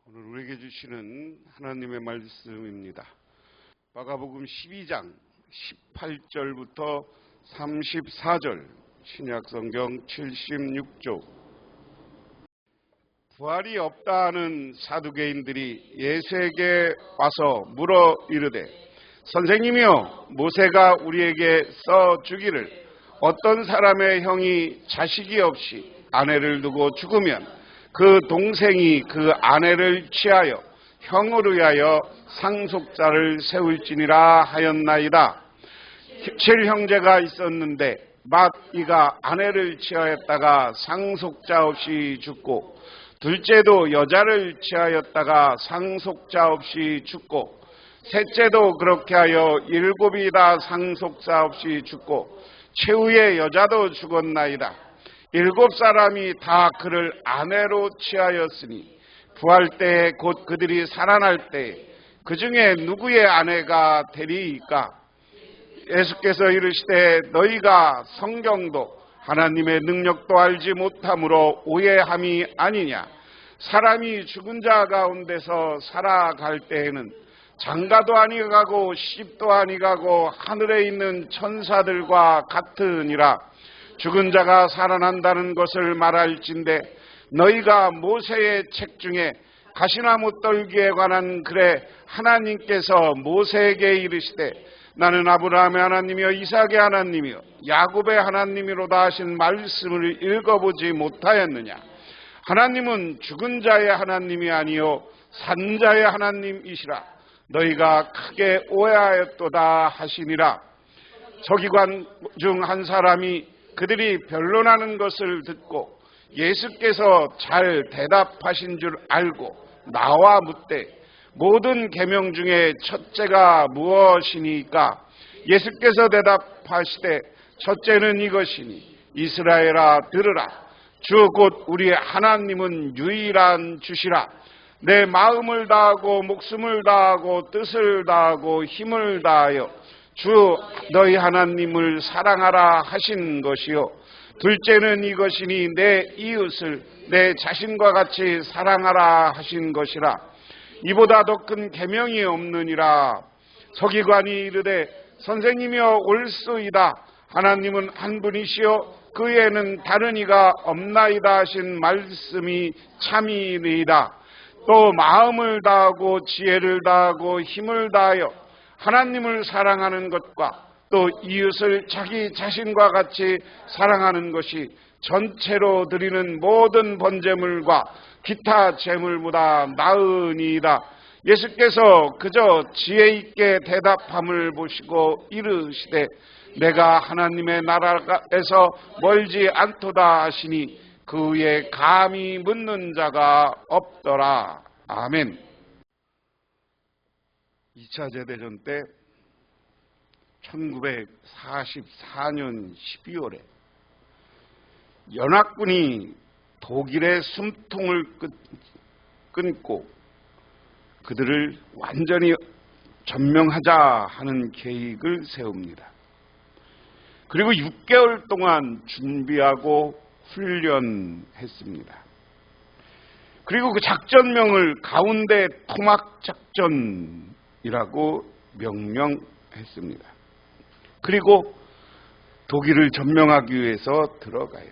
오늘 우리에게 주시는 하나님의 말씀입니다. 마가복음 12장 18절부터 34절, 신약성경 76조. 부활이 없다는 사두개인들이 예수에게 와서 물어 이르되, 선생님이여, 모세가 우리에게 써주기를 어떤 사람의 형이 자식이 없이 아내를 두고 죽으면 그 동생이 그 아내를 취하여 형을 위하여 상속자를 세울지니라 하였나이다. 7형제가 있었는데 맏이가 아내를 취하였다가 상속자 없이 죽고, 둘째도 여자를 취하였다가 상속자 없이 죽고, 셋째도 그렇게 하여 7이 다 상속자 없이 죽고, 최후의 여자도 죽었나이다. 7사람이 다 그를 아내로 취하였으니 부활 때에 곧 그들이 살아날 때에 그 중에 누구의 아내가 되리이까? 예수께서 이르시되, 너희가 성경도 하나님의 능력도 알지 못함으로 오해함이 아니냐? 사람이 죽은 자 가운데서 살아갈 때에는 장가도 아니가고 시집도 아니가고 하늘에 있는 천사들과 같으니라. 죽은 자가 살아난다는 것을 말할진대 너희가 모세의 책 중에 가시나무 떨기에 관한 글에 하나님께서 모세에게 이르시되, 나는 아브라함의 하나님이여 이삭의 하나님이여 야곱의 하나님이로다 하신 말씀을 읽어보지 못하였느냐? 하나님은 죽은 자의 하나님이 아니요 산 자의 하나님이시라. 너희가 크게 오해하였도다 하시니라. 서기관 중 한 사람이 그들이 변론하는 것을 듣고 예수께서 잘 대답하신 줄 알고 나와 묻되, 모든 계명 중에 첫째가 무엇이니까? 예수께서 대답하시되, 첫째는 이것이니 이스라엘아 들으라. 주 곧 우리의 하나님은 유일한 주시라. 내 마음을 다하고 목숨을 다하고 뜻을 다하고 힘을 다하여 주 너희 하나님을 사랑하라 하신 것이요, 둘째는 이것이니 내 이웃을 내 자신과 같이 사랑하라 하신 것이라. 이보다 더 큰 계명이 없느니라. 서기관이 이르되, 선생님이여 옳소이다. 하나님은 한 분이시요 그 외에는 다른 이가 없나이다 하신 말씀이 참이니이다. 또 마음을 다하고 지혜를 다하고 힘을 다하여 하나님을 사랑하는 것과 또 이웃을 자기 자신과 같이 사랑하는 것이 전체로 드리는 모든 번제물과 기타 제물보다 나으니이다. 예수께서 그저 지혜 있게 대답함을 보시고 이르시되, 내가 하나님의 나라에서 멀지 않도다 하시니 그 위에 감히 묻는 자가 없더라. 아멘. 2차 세대전 때 1944년 12월에 연합군이 독일의 숨통을 끊고 그들을 완전히 점령하자 하는 계획을 세웁니다. 그리고 6개월 동안 준비하고 훈련했습니다. 그리고 그 작전명을 가운데 토막 작전이라고 명명했습니다. 그리고 독일을 점령하기 위해서 들어가요.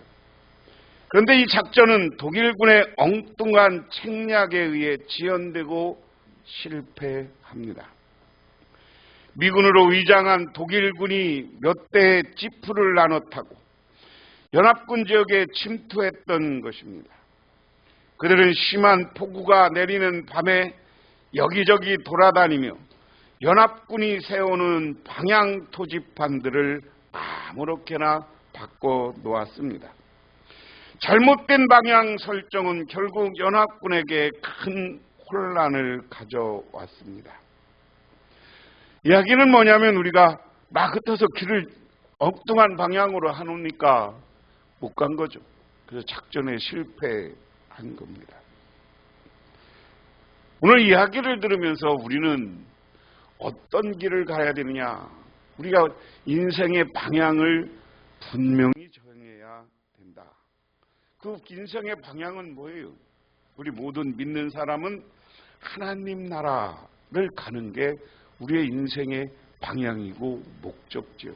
그런데 이 작전은 독일군의 엉뚱한 책략에 의해 지연되고 실패합니다. 미군으로 위장한 독일군이 몇 대의 지프를 나눠 타고 연합군 지역에 침투했던 것입니다. 그들은 심한 폭우가 내리는 밤에 여기저기 돌아다니며 연합군이 세우는 방향 토지판들을 아무렇게나 바꿔 놓았습니다. 잘못된 방향 설정은 결국 연합군에게 큰 혼란을 가져왔습니다. 이야기는 뭐냐면, 우리가 막 흩어서 길을 엉뚱한 방향으로 하놓으니까 못 간 거죠. 그래서 작전에 실패한 겁니다. 오늘 이야기를 들으면서 우리는 어떤 길을 가야 되느냐? 우리가 인생의 방향을 분명히 정해야 된다. 그 인생의 방향은 뭐예요? 우리 모든 믿는 사람은 하나님 나라를 가는 게 우리의 인생의 방향이고 목적지요.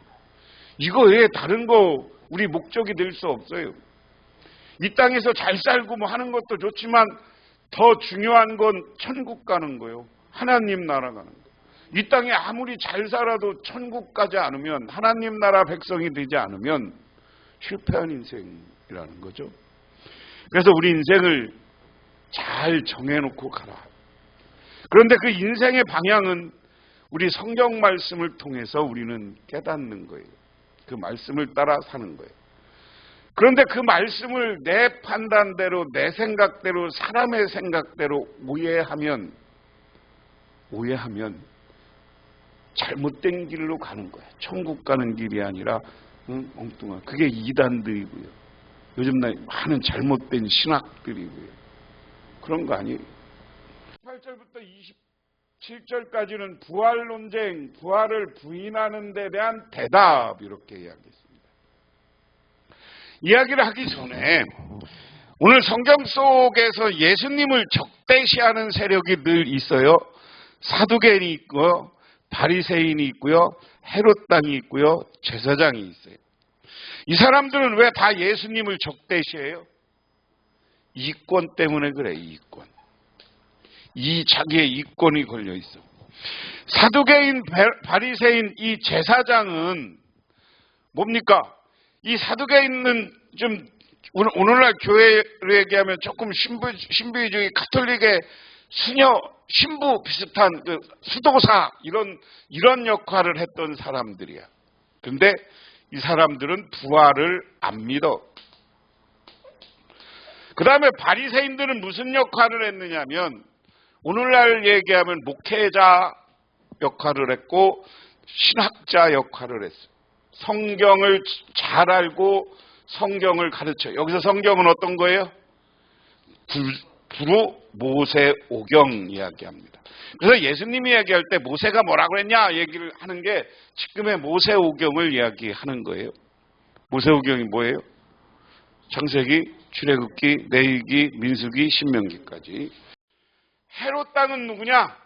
이거 외에 다른 거 우리 목적이 될 수 없어요. 이 땅에서 잘 살고 뭐 하는 것도 좋지만 더 중요한 건 천국 가는 거예요. 하나님 나라 가는 거. 이 땅에 아무리 잘 살아도 천국 가지 않으면, 하나님 나라 백성이 되지 않으면 실패한 인생이라는 거죠. 그래서 우리 인생을 잘 정해놓고 가라. 그런데 그 인생의 방향은 우리 성경 말씀을 통해서 우리는 깨닫는 거예요. 그 말씀을 따라 사는 거예요. 그런데 그 말씀을 내 판단대로, 내 생각대로, 사람의 생각대로 오해하면 잘못된 길로 가는 거예요. 천국 가는 길이 아니라 엉뚱한. 그게 이단들이고요. 요즘 날 많은 잘못된 신학들이고요. 그런 거 아니에요. 18절부터 27절까지는 부활 논쟁, 부활을 부인하는 데 대한 대답, 이렇게 이야기했습니다. 이야기를 하기 전에 오늘 성경 속에서 예수님을 적대시하는 세력이 늘 있어요. 사두개인이 있고요, 바리새인이 있고요, 헤롯당이 있고요, 제사장이 있어요. 이 사람들은 왜 다 예수님을 적대시해요? 이권 때문에 그래. 이권. 자기의 이권이 걸려 있어. 사두개인, 바리새인, 이 제사장은 뭡니까? 이 사두개인은 좀 오늘날 교회로 얘기하면 조금 신비주의 가톨릭의 수녀, 신부 비슷한 그 수도사 이런 역할을 했던 사람들이야. 근데 이 사람들은 부활을 안 믿어. 그 다음에 바리새인들은 무슨 역할을 했느냐면 오늘날 얘기하면 목회자 역할을 했고 신학자 역할을 했어요. 성경을 잘 알고 성경을 가르쳐요. 여기서 성경은 어떤 거예요? 주로 모세오경 이야기합니다. 그래서 예수님이 이야기할 때 모세가 뭐라고 했냐 얘기를 하는 게 지금의 모세오경을 이야기하는 거예요. 모세오경이 뭐예요? 창세기, 출애굽기, 레위기, 민수기, 신명기까지. 헤롯 땅은 누구냐?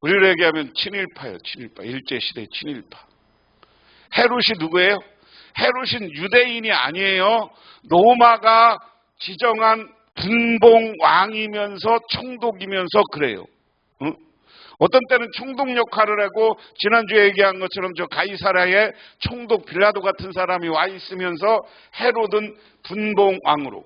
우리로 얘기하면 친일파예요. 친일파. 일제시대 친일파. 헤롯이 누구예요? 헤롯은 유대인이 아니에요. 로마가 지정한 분봉왕이면서 총독이면서 그래요. 응? 어떤 때는 총독 역할을 하고 지난주에 얘기한 것처럼 저 가이사랴의 총독 빌라도 같은 사람이 와 있으면서 헤롯은 분봉왕으로.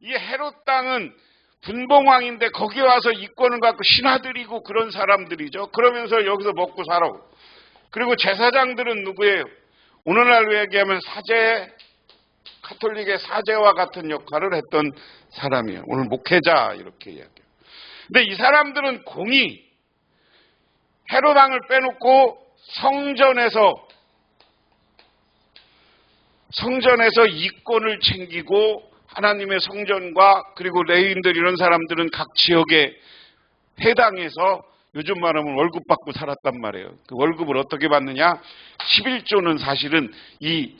이 헤롯 땅은 분봉왕인데 거기 와서 이권을 갖고 신하들이고 그런 사람들이죠. 그러면서 여기서 먹고 살아. 그리고 제사장들은 누구예요? 오늘날로 얘기하면 사제, 가톨릭의 사제와 같은 역할을 했던 사람이에요. 오늘 목회자 이렇게 이야기해요. 근데 이 사람들은 공이 헤롯 왕을 빼놓고 성전에서 이권을 챙기고 하나님의 성전과 그리고 레위인들 이런 사람들은 각 지역에 해당해서 요즘 말하면 월급 받고 살았단 말이에요. 그 월급을 어떻게 받느냐? 11조는 사실은 이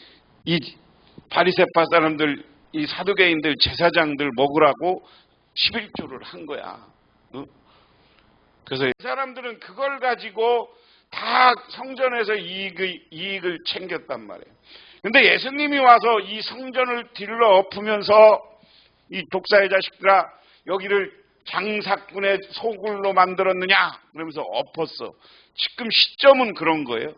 바리새파 사람들, 이 사두개인들, 제사장들 먹으라고 11조를 한 거야. 응? 그래서 이 사람들은 그걸 가지고 다 성전에서 이익을 챙겼단 말이에요. 근데 예수님이 와서 이 성전을 딜러 엎으면서 이 독사의 자식들아 여기를 장사꾼의 소굴로 만들었느냐 그러면서 엎었어. 지금 시점은 그런 거예요.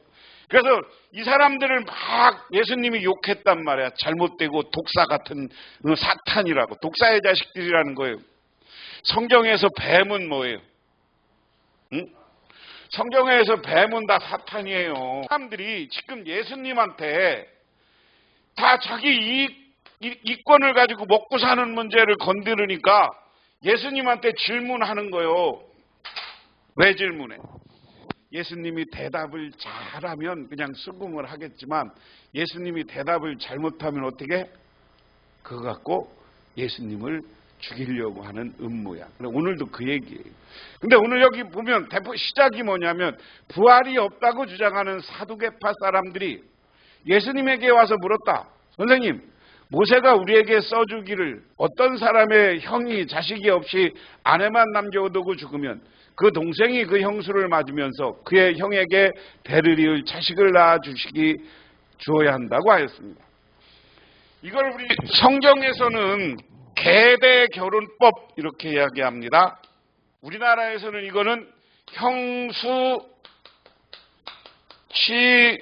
그래서 이 사람들을 막 예수님이 욕했단 말이야. 잘못되고 독사 같은 사탄이라고. 독사의 자식들이라는 거예요. 성경에서 뱀은 뭐예요? 응? 성경에서 뱀은 다 사탄이에요. 사람들이 지금 예수님한테 다 자기 이권을 가지고 먹고 사는 문제를 건드리니까 예수님한테 질문하는 거예요. 왜 질문해? 예수님이 대답을 잘하면 그냥 수긍을 하겠지만 예수님이 대답을 잘못하면 어떻게? 그거 갖고 예수님을 죽이려고 하는 음모야. 오늘도 그 얘기예요. 근데 오늘 여기 보면 시작이 뭐냐면 부활이 없다고 주장하는 사두개파 사람들이 예수님에게 와서 물었다. 선생님, 모세가 우리에게 써주기를 어떤 사람의 형이 자식이 없이 아내만 남겨두고 죽으면 그 동생이 그 형수를 맞으면서 그의 형에게 대를 이을 자식을 주어야 한다고 하였습니다. 이걸 우리 성경에서는 계대 결혼법 이렇게 이야기합니다. 우리나라에서는 이거는 형수 취수.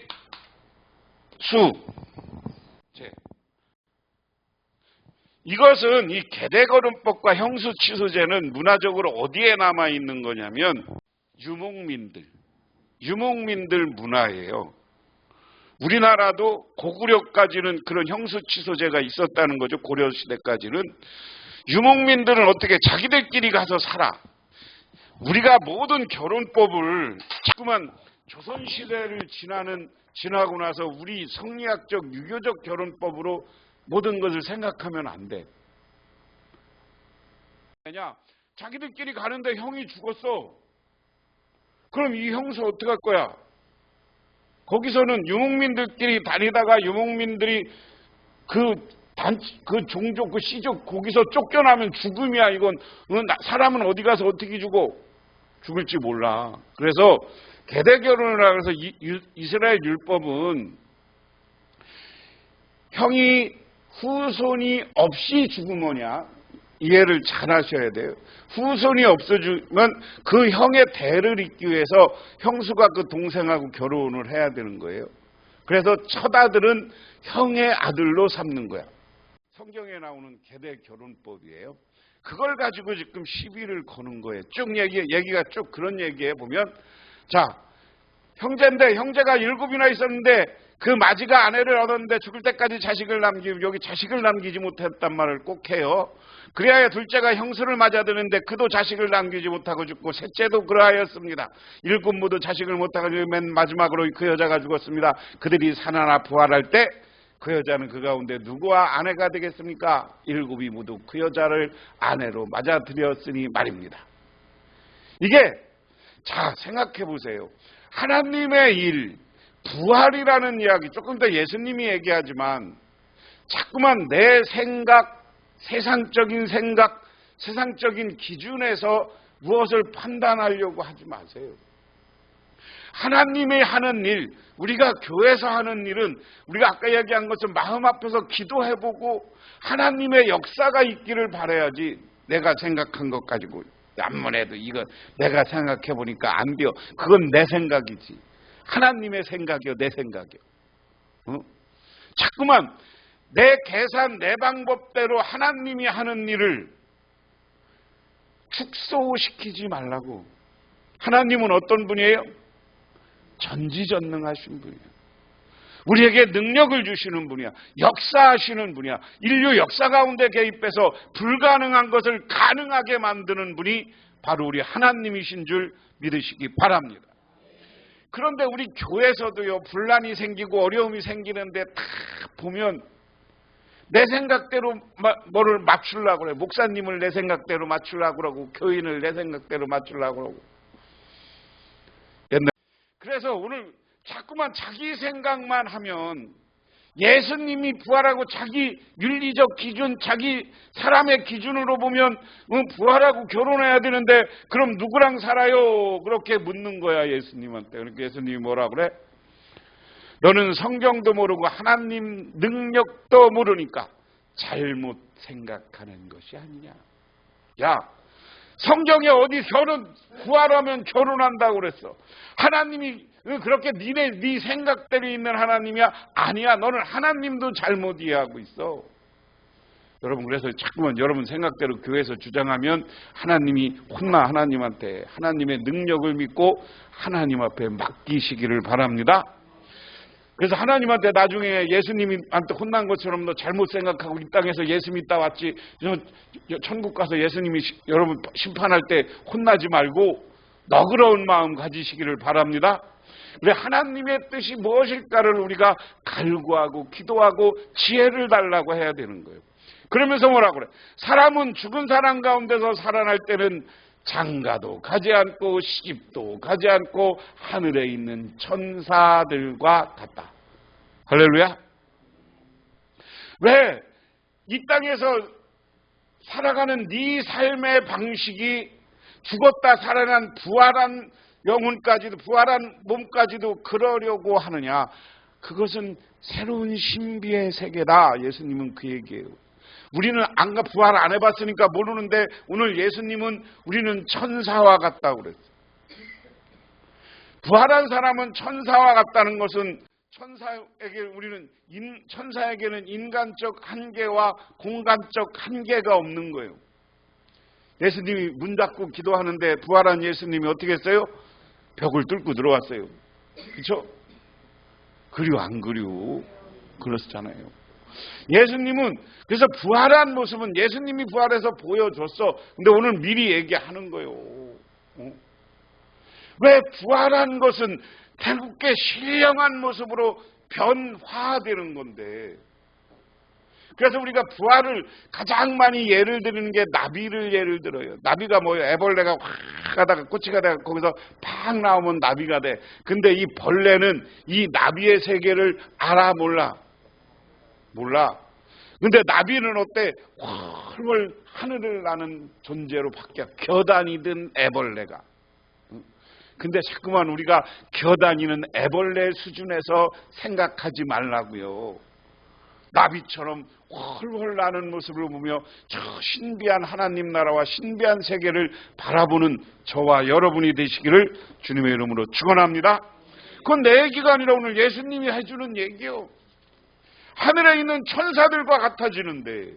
이것은 이 계대거론법과 형수취수제는 문화적으로 어디에 남아있는 거냐면 유목민들 문화예요. 우리나라도 고구려까지는 그런 형수취수제가 있었다는 거죠. 고려시대까지는. 유목민들은 어떻게 자기들끼리 가서 살아. 우리가 모든 결혼법을 자꾸만 조선시대를 지나고 나서 우리 성리학적 유교적 결혼법으로 모든 것을 생각하면 안 돼. 왜냐? 자기들끼리 가는데 형이 죽었어. 그럼 이 형수 어떡할 거야? 거기서는 유목민들끼리 다니다가 유목민들이 그 종족, 그 시족 거기서 쫓겨나면 죽음이야. 이건 사람은 어디 가서 어떻게 죽을지 몰라. 그래서 계대결혼을 하면서 이스라엘 율법은 형이 후손이 없이 죽으면야 이해를 잘 하셔야 돼요. 후손이 없어지면 그 형의 대를 잇기 위해서 형수가 그 동생하고 결혼을 해야 되는 거예요. 그래서 첫 아들은 형의 아들로 삼는 거야. 성경에 나오는 계대 결혼법이에요. 그걸 가지고 지금 시비를 거는 거예요. 쭉 얘기가 쭉 그런 얘기해 보면, 자, 형제인데 형제가 7이나 있었는데 그 마지가 아내를 얻었는데 죽을 때까지 자식을 남기지 못했단 말을 꼭 해요. 그래야 둘째가 형수를 맞아드는데 그도 자식을 남기지 못하고 죽고 셋째도 그러하였습니다. 7 모두 자식을 못하고 맨 마지막으로 그 여자가 죽었습니다. 그들이 살아나 부활할 때 그 여자는 그 가운데 누구와 아내가 되겠습니까? 7이 모두 그 여자를 아내로 맞아들였으니 말입니다. 이게 자 생각해 보세요. 하나님의 일, 부활이라는 이야기, 조금 더 예수님이 얘기하지만 자꾸만 내 생각, 세상적인 기준에서 무엇을 판단하려고 하지 마세요. 하나님이 하는 일, 우리가 교회에서 하는 일은 우리가 아까 얘기한 것처럼 마음 앞에서 기도해보고 하나님의 역사가 있기를 바라야지. 내가 생각한 것 가지고 암문해도 이거 내가 생각해보니까 안 돼요. 그건 내 생각이지. 하나님의 생각이요, 내 생각이요. 자꾸만 내 계산, 내 방법대로 하나님이 하는 일을 축소시키지 말라고. 하나님은 어떤 분이에요? 전지전능하신 분이에요. 우리에게 능력을 주시는 분이야. 역사하시는 분이야. 인류 역사 가운데 개입해서 불가능한 것을 가능하게 만드는 분이 바로 우리 하나님이신 줄 믿으시기 바랍니다. 그런데 우리 교회에서도요, 분란이 생기고 어려움이 생기는데 다 보면 내 생각대로 뭐를 맞추려고 그래. 목사님을 내 생각대로 맞추려고 그러고 교인을 내 생각대로 맞추려고 그러고. 그래서 오늘 자꾸만 자기 생각만 하면 예수님이 부활하고 자기 윤리적 기준, 자기 사람의 기준으로 보면 부활하고 결혼해야 되는데 그럼 누구랑 살아요? 그렇게 묻는 거야, 예수님한테. 그러니까 예수님이 뭐라 그래? 너는 성경도 모르고 하나님 능력도 모르니까 잘못 생각하는 것이 아니냐. 야, 성경에 어디 부활하면 결혼한다고 그랬어. 하나님이 그렇게 네 생각대로 있는 하나님이야? 아니야. 너는 하나님도 잘못 이해하고 있어. 여러분, 그래서 자꾸만 여러분 생각대로 교회에서 주장하면 하나님이 하나님한테 하나님의 능력을 믿고 하나님 앞에 맡기시기를 바랍니다. 그래서 하나님한테 나중에 예수님한테 혼난 것처럼 너 잘못 생각하고 이 땅에서 예수 믿다 왔지, 천국 가서 예수님이 여러분 심판할 때 혼나지 말고 너그러운 마음 가지시기를 바랍니다. 그래, 하나님의 뜻이 무엇일까를 우리가 갈구하고 기도하고 지혜를 달라고 해야 되는 거예요. 그러면서 뭐라 그래? 사람은 죽은 사람 가운데서 살아날 때는 장가도 가지 않고 시집도 가지 않고 하늘에 있는 천사들과 같다. 할렐루야. 왜? 이 땅에서 살아가는 네 삶의 방식이 죽었다 살아난 부활한 영혼까지도, 부활한 몸까지도 그러려고 하느냐? 그것은 새로운 신비의 세계다. 예수님은 그 얘기예요. 우리는 부활 안 해봤으니까 모르는데 오늘 예수님은 우리는 천사와 같다고 그랬어요. 부활한 사람은 천사와 같다는 것은 천사에게는 인간적 한계와 공간적 한계가 없는 거예요. 예수님이 문 닫고 기도하는데 부활한 예수님이 어떻게 했어요? 벽을 뚫고 들어왔어요. 그렇죠? 그리워 안 그리워? 그렇잖아요. 예수님은 그래서 부활한 모습은 예수님이 부활해서 보여줬어. 근데 오늘 미리 얘기하는 거예요. 왜 부활한 것은 태국의 신령한 모습으로 변화되는 건데, 그래서 우리가 부활을 가장 많이 예를 드리는 게 나비를 예를 들어요. 나비가 뭐예요? 애벌레가 확 가다가 꽃이 가다가 거기서 팍 나오면 나비가 돼. 근데 이 벌레는 이 나비의 세계를 알아 몰라? 몰라. 근데 나비는 어때? 훨훨 하늘을 나는 존재로 바뀌어. 겨다니든 애벌레가. 근데 자꾸만 우리가 겨다니는 애벌레 수준에서 생각하지 말라고요. 나비처럼 훨훨 나는 모습을 보며 저 신비한 하나님 나라와 신비한 세계를 바라보는 저와 여러분이 되시기를 주님의 이름으로 축원합니다. 그건 내 얘기가 아니라 오늘 예수님이 해주는 얘기요. 하늘에 있는 천사들과 같아지는데,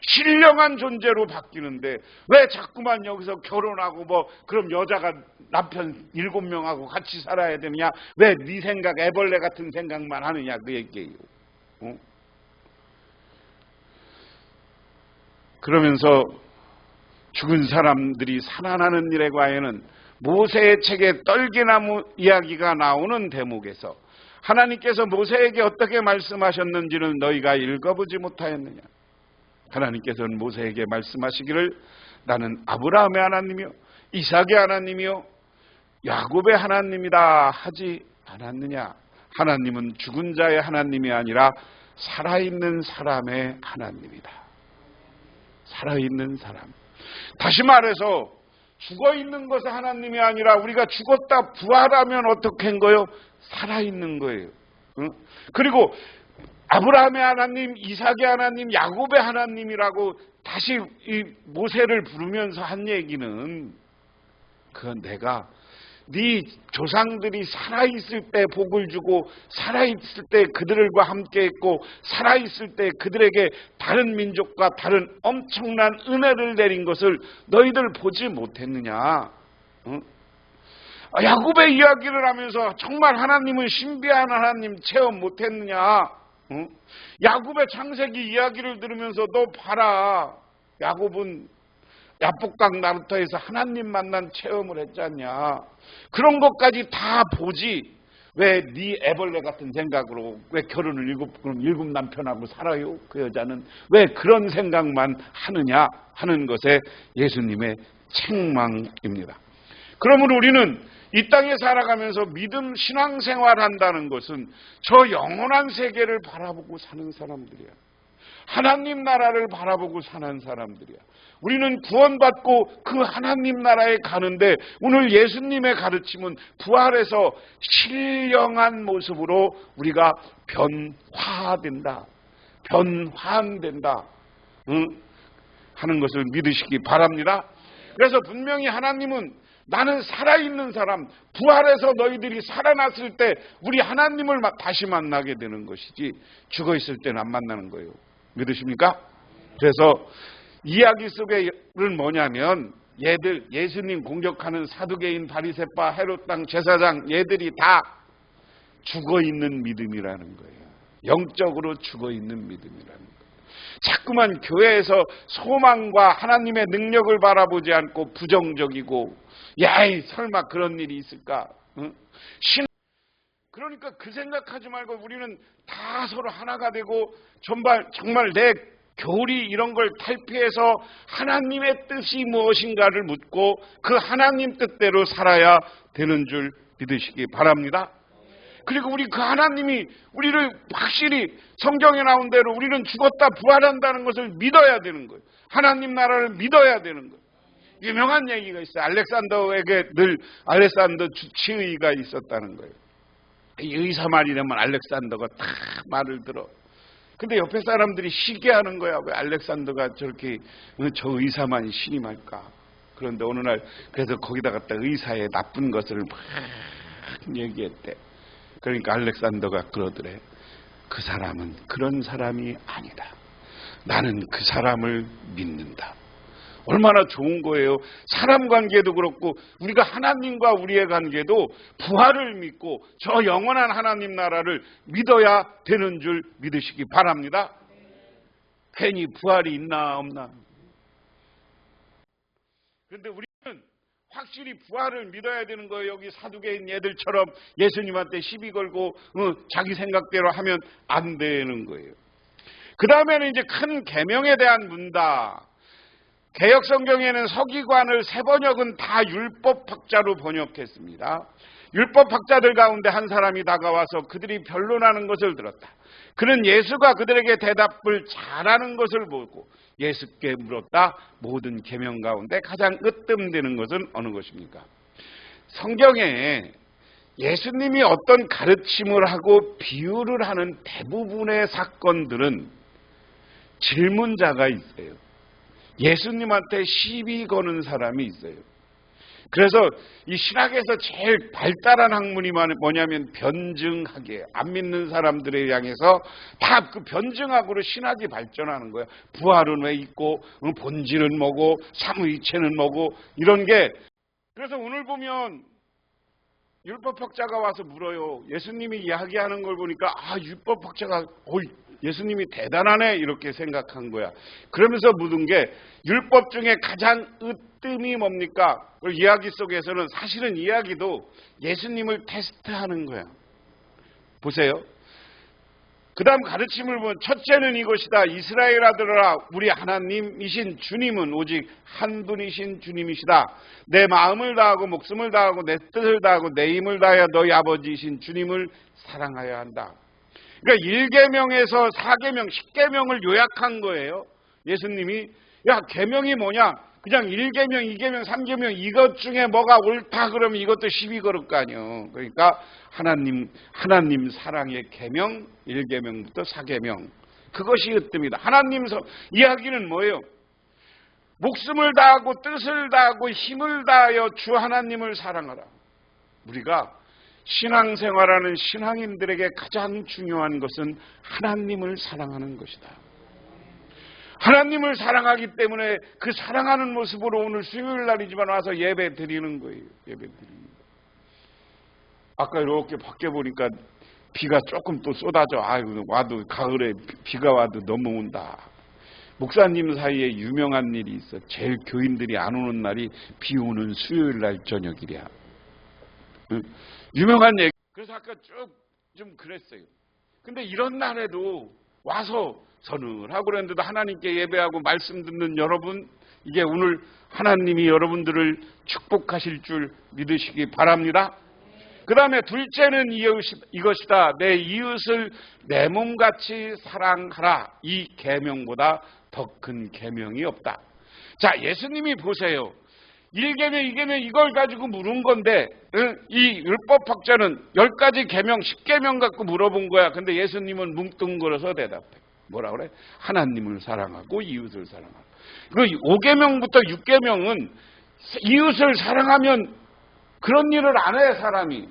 신령한 존재로 바뀌는데 왜 자꾸만 여기서 결혼하고 그럼 여자가 남편 7명하고 같이 살아야 되느냐? 왜 네 생각, 애벌레 같은 생각만 하느냐? 그 얘기예요. 그러면서 죽은 사람들이 살아나는 일에 관해는 모세의 책에 떨기나무 이야기가 나오는 대목에서 하나님께서 모세에게 어떻게 말씀하셨는지는 너희가 읽어보지 못하였느냐? 하나님께서는 모세에게 말씀하시기를 나는 아브라함의 하나님이요 이삭의 하나님이요 야곱의 하나님이다 하지 않았느냐? 하나님은 죽은 자의 하나님이 아니라 살아있는 사람의 하나님이다. 살아있는 사람. 다시 말해서 죽어있는 것의 하나님이 아니라 우리가 죽었다 부활하면 어떻게 한 거예요? 살아있는 거예요. 그리고 아브라함의 하나님, 이삭의 하나님, 야곱의 하나님이라고 다시 이 모세를 부르면서 한 얘기는 그건 내가 네 조상들이 살아있을 때 복을 주고 살아있을 때 그들과 함께했고 살아있을 때 그들에게 다른 민족과 다른 엄청난 은혜를 내린 것을 너희들 보지 못했느냐? 야곱의 이야기를 하면서 정말 하나님은 신비한 하나님 체험 못했느냐? 야곱의 창세기 이야기를 들으면서 너 봐라. 야곱은 야복강 나루터에서 하나님 만난 체험을 했지 않냐. 그런 것까지 다 보지. 왜 네 애벌레 같은 생각으로 왜 결혼을 일곱 남편하고 살아요? 그 여자는 왜 그런 생각만 하느냐 하는 것에 예수님의 책망입니다. 그러므로 우리는 이 땅에 살아가면서 믿음 신앙생활 한다는 것은 저 영원한 세계를 바라보고 사는 사람들이야. 하나님 나라를 바라보고 사는 사람들이야. 우리는 구원받고 그 하나님 나라에 가는데 오늘 예수님의 가르침은 부활해서 신령한 모습으로 우리가 변화된다. 변환된다. 하는 것을 믿으시기 바랍니다. 그래서 분명히 하나님은 나는 살아있는 사람, 부활해서 너희들이 살아났을 때 우리 하나님을 다시 만나게 되는 것이지 죽어있을 때는 안 만나는 거예요. 믿으십니까? 그래서 이야기 속에는 뭐냐면 얘들 예수님 공격하는 사두개인 바리새파 헤롯 왕 제사장 얘들이 다 죽어있는 믿음이라는 거예요. 영적으로 죽어있는 믿음이라는 거예요. 자꾸만 교회에서 소망과 하나님의 능력을 바라보지 않고 부정적이고 야이 설마 그런 일이 있을까? 그러니까 그 생각하지 말고 우리는 다 서로 하나가 되고 정말 내 교리 이런 걸 탈피해서 하나님의 뜻이 무엇인가를 묻고 그 하나님 뜻대로 살아야 되는 줄 믿으시기 바랍니다. 그리고 우리 그 하나님이 우리를 확실히 성경에 나온 대로 우리는 죽었다 부활한다는 것을 믿어야 되는 거예요. 하나님 나라를 믿어야 되는 거예요. 유명한 얘기가 있어요. 알렉산더에게 늘 알렉산더 주치의가 있었다는 거예요. 이 의사 말이 되면 알렉산더가 다 말을 들어. 근데 옆에 사람들이 시기하는 거야. 왜 알렉산더가 저렇게 저 의사만 신임할까? 그런데 어느 날 그래서 거기다 갖다 의사의 나쁜 것을 막 얘기했대. 그러니까 알렉산더가 그러더래. 그 사람은 그런 사람이 아니다. 나는 그 사람을 믿는다. 얼마나 좋은 거예요. 사람 관계도 그렇고 우리가 하나님과 우리의 관계도 부활을 믿고 저 영원한 하나님 나라를 믿어야 되는 줄 믿으시기 바랍니다. 괜히 부활이 있나 없나. 그런데 우리는 확실히 부활을 믿어야 되는 거예요. 여기 사두개인 얘들처럼 예수님한테 시비 걸고 자기 생각대로 하면 안 되는 거예요. 그 다음에는 이제 큰 계명에 대한 문답. 개역성경에는 서기관을 세 번역은 다 율법학자로 번역했습니다. 율법학자들 가운데 한 사람이 다가와서 그들이 변론하는 것을 들었다. 그는 예수가 그들에게 대답을 잘하는 것을 보고 예수께 물었다. 모든 계명 가운데 가장 으뜸되는 것은 어느 것입니까? 성경에 예수님이 어떤 가르침을 하고 비유를 하는 대부분의 사건들은 질문자가 있어요. 예수님한테 시비 거는 사람이 있어요. 그래서 이 신학에서 제일 발달한 학문이 뭐냐면 변증학이에요. 안 믿는 사람들에 향해서 다 그 변증학으로 신학이 발전하는 거예요. 부활은 왜 있고 본질은 뭐고 삼위일체는 뭐고 이런 게. 그래서 오늘 보면 율법학자가 와서 물어요. 예수님이 이야기하는 걸 보니까 율법학자가 예수님이 대단하네 이렇게 생각한 거야. 그러면서 묻은 게 율법 중에 가장 으뜸이 뭡니까? 이야기 속에서는 사실은 이야기도 예수님을 테스트하는 거야. 보세요. 그 다음 가르침을 보면 첫째는 이것이다. 이스라엘 아들아 우리 하나님이신 주님은 오직 한 분이신 주님이시다. 내 마음을 다하고 목숨을 다하고 내 뜻을 다하고 내 힘을 다하여 너희 아버지이신 주님을 사랑하여야 한다. 그러니까 1계명에서 4계명, 10계명을 요약한 거예요. 예수님이 계명이 뭐냐? 그냥 1계명, 2계명, 3계명 이것 중에 뭐가 옳다 그러면 이것도 시비 걸을 거 아니에요. 그러니까 하나님 사랑의 계명 1계명부터 4계명 그것이 으뜸이다. 하나님 이야기는 뭐예요? 목숨을 다하고 뜻을 다하고 힘을 다하여 주 하나님을 사랑하라. 우리가 신앙생활하는 신앙인들에게 가장 중요한 것은 하나님을 사랑하는 것이다. 하나님을 사랑하기 때문에 그 사랑하는 모습으로 오늘 수요일 날이지만 와서 예배 드리는 거예요. 예배 드리는 거예요. 아까 이렇게 밖에 보니까 비가 조금 또 쏟아져. 와도 가을에 비가 와도 너무 온다. 목사님 사이에 유명한 일이 있어. 제일 교인들이 안 오는 날이 비 오는 수요일 날 저녁이랴. 유명한 얘기. 그래서 아까 쭉 좀 그랬어요. 근데 이런 날에도 와서 서늘하고 그랬는데도 하나님께 예배하고 말씀 듣는 여러분, 이게 오늘 하나님이 여러분들을 축복하실 줄 믿으시기 바랍니다. 그 다음에 둘째는 이것이다. 내 이웃을 내 몸같이 사랑하라. 이 계명보다 더 큰 계명이 없다. 자, 예수님이 보세요. 1계명, 2계명 이걸 가지고 물은 건데 이 율법학자는 10가지 계명, 10계명 갖고 물어본 거야. 근데 예수님은 뭉뚱그려서 대답해. 뭐라 그래? 하나님을 사랑하고 이웃을 사랑하고. 그 5계명부터 6계명은 이웃을 사랑하면 그런 일을 안 해, 사람이.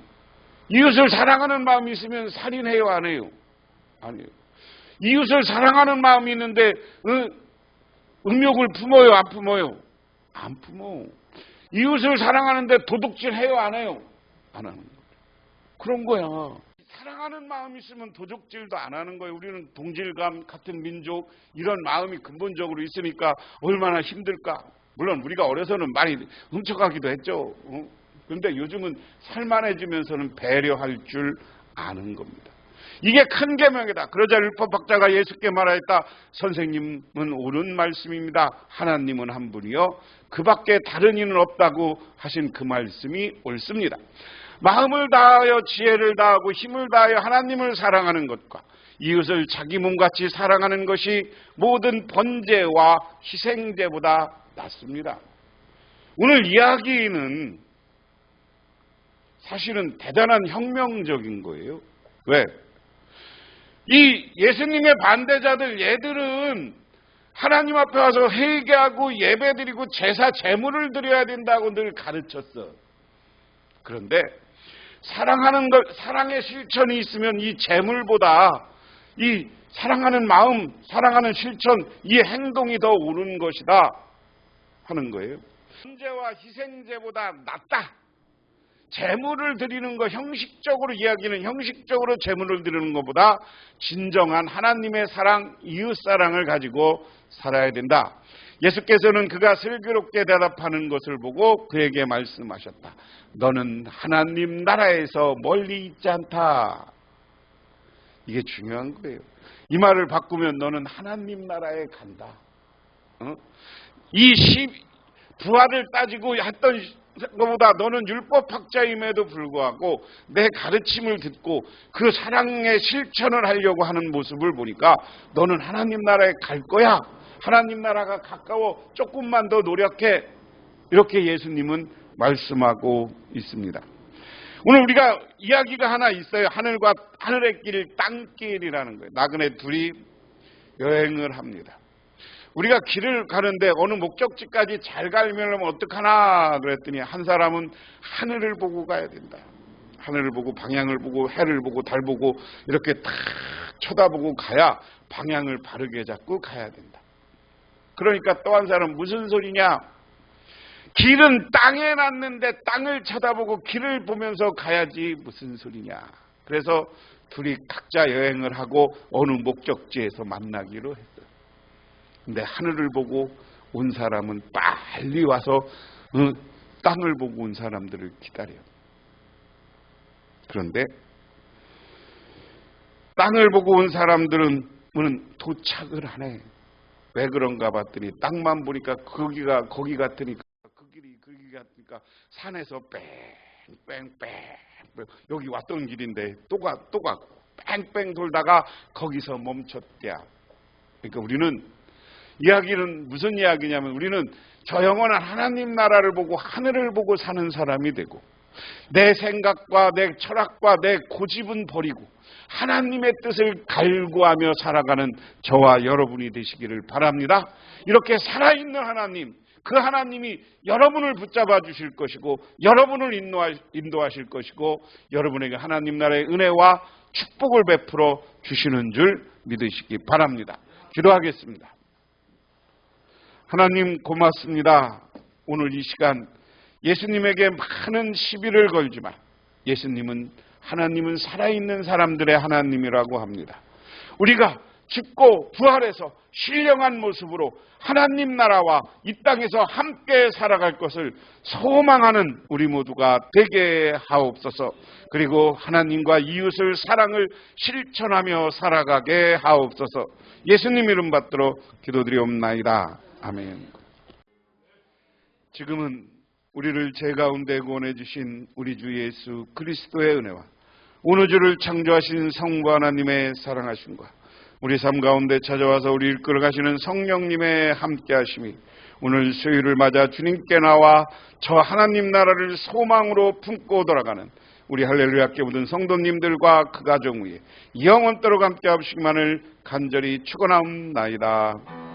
이웃을 사랑하는 마음이 있으면 살인해요, 안 해요? 안 해요. 이웃을 사랑하는 마음이 있는데 음욕을 품어요, 안 품어요? 안 품어. 이웃을 사랑하는데 도둑질 해요, 안 해요? 안 하는 거예요. 그런 거야. 사랑하는 마음이 있으면 도둑질도 안 하는 거예요. 우리는 동질감, 같은 민족 이런 마음이 근본적으로 있으니까 얼마나 힘들까. 물론 우리가 어려서는 많이 훔쳐가기도 했죠. 그런데 요즘은 살만해지면서는 배려할 줄 아는 겁니다. 이게 큰 계명이다. 그러자 율법학자가 예수께 말하였다. 선생님은 옳은 말씀입니다. 하나님은 한 분이요 그 밖에 다른 이는 없다고 하신 그 말씀이 옳습니다. 마음을 다하여 지혜를 다하고 힘을 다하여 하나님을 사랑하는 것과 이웃을 자기 몸같이 사랑하는 것이 모든 번제와 희생제보다 낫습니다. 오늘 이야기는 사실은 대단한 혁명적인 거예요. 왜? 이 예수님의 반대자들 얘들은 하나님 앞에 와서 회개하고 예배드리고 제사 제물을 드려야 된다고 늘 가르쳤어. 그런데 사랑하는 것, 사랑의 실천이 있으면 이 제물보다 이 사랑하는 마음, 사랑하는 실천, 이 행동이 더 옳은 것이다 하는 거예요. 번제와 희생제보다 낫다. 제물을 드리는 거, 형식적으로 이야기는 형식적으로 제물을 드리는 것보다 진정한 하나님의 사랑, 이웃 사랑을 가지고 살아야 된다. 예수께서는 그가 슬기롭게 대답하는 것을 보고 그에게 말씀하셨다. 너는 하나님 나라에서 멀리 있지 않다. 이게 중요한 거예요. 이 말을 바꾸면 너는 하나님 나라에 간다. 부활을 따지고 했던 것보다 너는 율법학자임에도 불구하고 내 가르침을 듣고 그 사랑의 실천을 하려고 하는 모습을 보니까 너는 하나님 나라에 갈 거야. 하나님 나라가 가까워. 조금만 더 노력해. 이렇게 예수님은 말씀하고 있습니다. 오늘 우리가 이야기가 하나 있어요. 하늘과 하늘의 길, 땅길이라는 거예요. 나그네 둘이 여행을 합니다. 우리가 길을 가는데 어느 목적지까지 잘 가려면 어떡하나 그랬더니 한 사람은 하늘을 보고 가야 된다. 하늘을 보고 방향을 보고 해를 보고 달 보고 이렇게 탁 쳐다보고 가야 방향을 바르게 잡고 가야 된다. 그러니까 또 한 사람은 무슨 소리냐? 길은 땅에 놨는데 땅을 쳐다보고 길을 보면서 가야지 무슨 소리냐. 그래서 둘이 각자 여행을 하고 어느 목적지에서 만나기로 했어요. 근데 하늘을 보고 온 사람은 빨리 와서 땅을 보고 온 사람들을 기다려요. 그런데 땅을 보고 온 사람들은 도착을 하네. 왜 그런가 봤더니 땅만 보니까 거기 같으니까 거기 같으니까 산에서 뺑뺑뺑 여기 왔던 길인데 또 가고 뺑뺑 돌다가 거기서 멈췄대야. 그러니까 우리는 이야기는 무슨 이야기냐면 우리는 저 영원한 하나님 나라를 보고 하늘을 보고 사는 사람이 되고 내 생각과 내 철학과 내 고집은 버리고 하나님의 뜻을 갈구하며 살아가는 저와 여러분이 되시기를 바랍니다. 이렇게 살아있는 하나님, 그 하나님이 여러분을 붙잡아 주실 것이고 여러분을 인도하실 것이고 여러분에게 하나님 나라의 은혜와 축복을 베풀어 주시는 줄 믿으시기 바랍니다. 기도하겠습니다. 하나님 고맙습니다. 오늘 이 시간 예수님에게 많은 시비를 걸지만 하나님은 살아있는 사람들의 하나님이라고 합니다. 우리가 죽고 부활해서 신령한 모습으로 하나님 나라와 이 땅에서 함께 살아갈 것을 소망하는 우리 모두가 되게 하옵소서. 그리고 하나님과 이웃을 사랑을 실천하며 살아가게 하옵소서. 예수님 이름 받들어 기도드리옵나이다. 아멘. 지금은 우리를 죄 가운데 구원해 주신 우리 주 예수 그리스도의 은혜와 온 우주를 창조하신 성부 하나님의 사랑하심과 우리 삶 가운데 찾아와서 우리 이끌어 가시는 성령님의 함께하심이 오늘 수요일을 맞아 주님께 나와 저 하나님 나라를 소망으로 품고 돌아가는 우리 할렐루야 학교 모든 성도님들과 그 가정 위에 영원토록 함께 하시기만을 간절히 축원하옵나이다.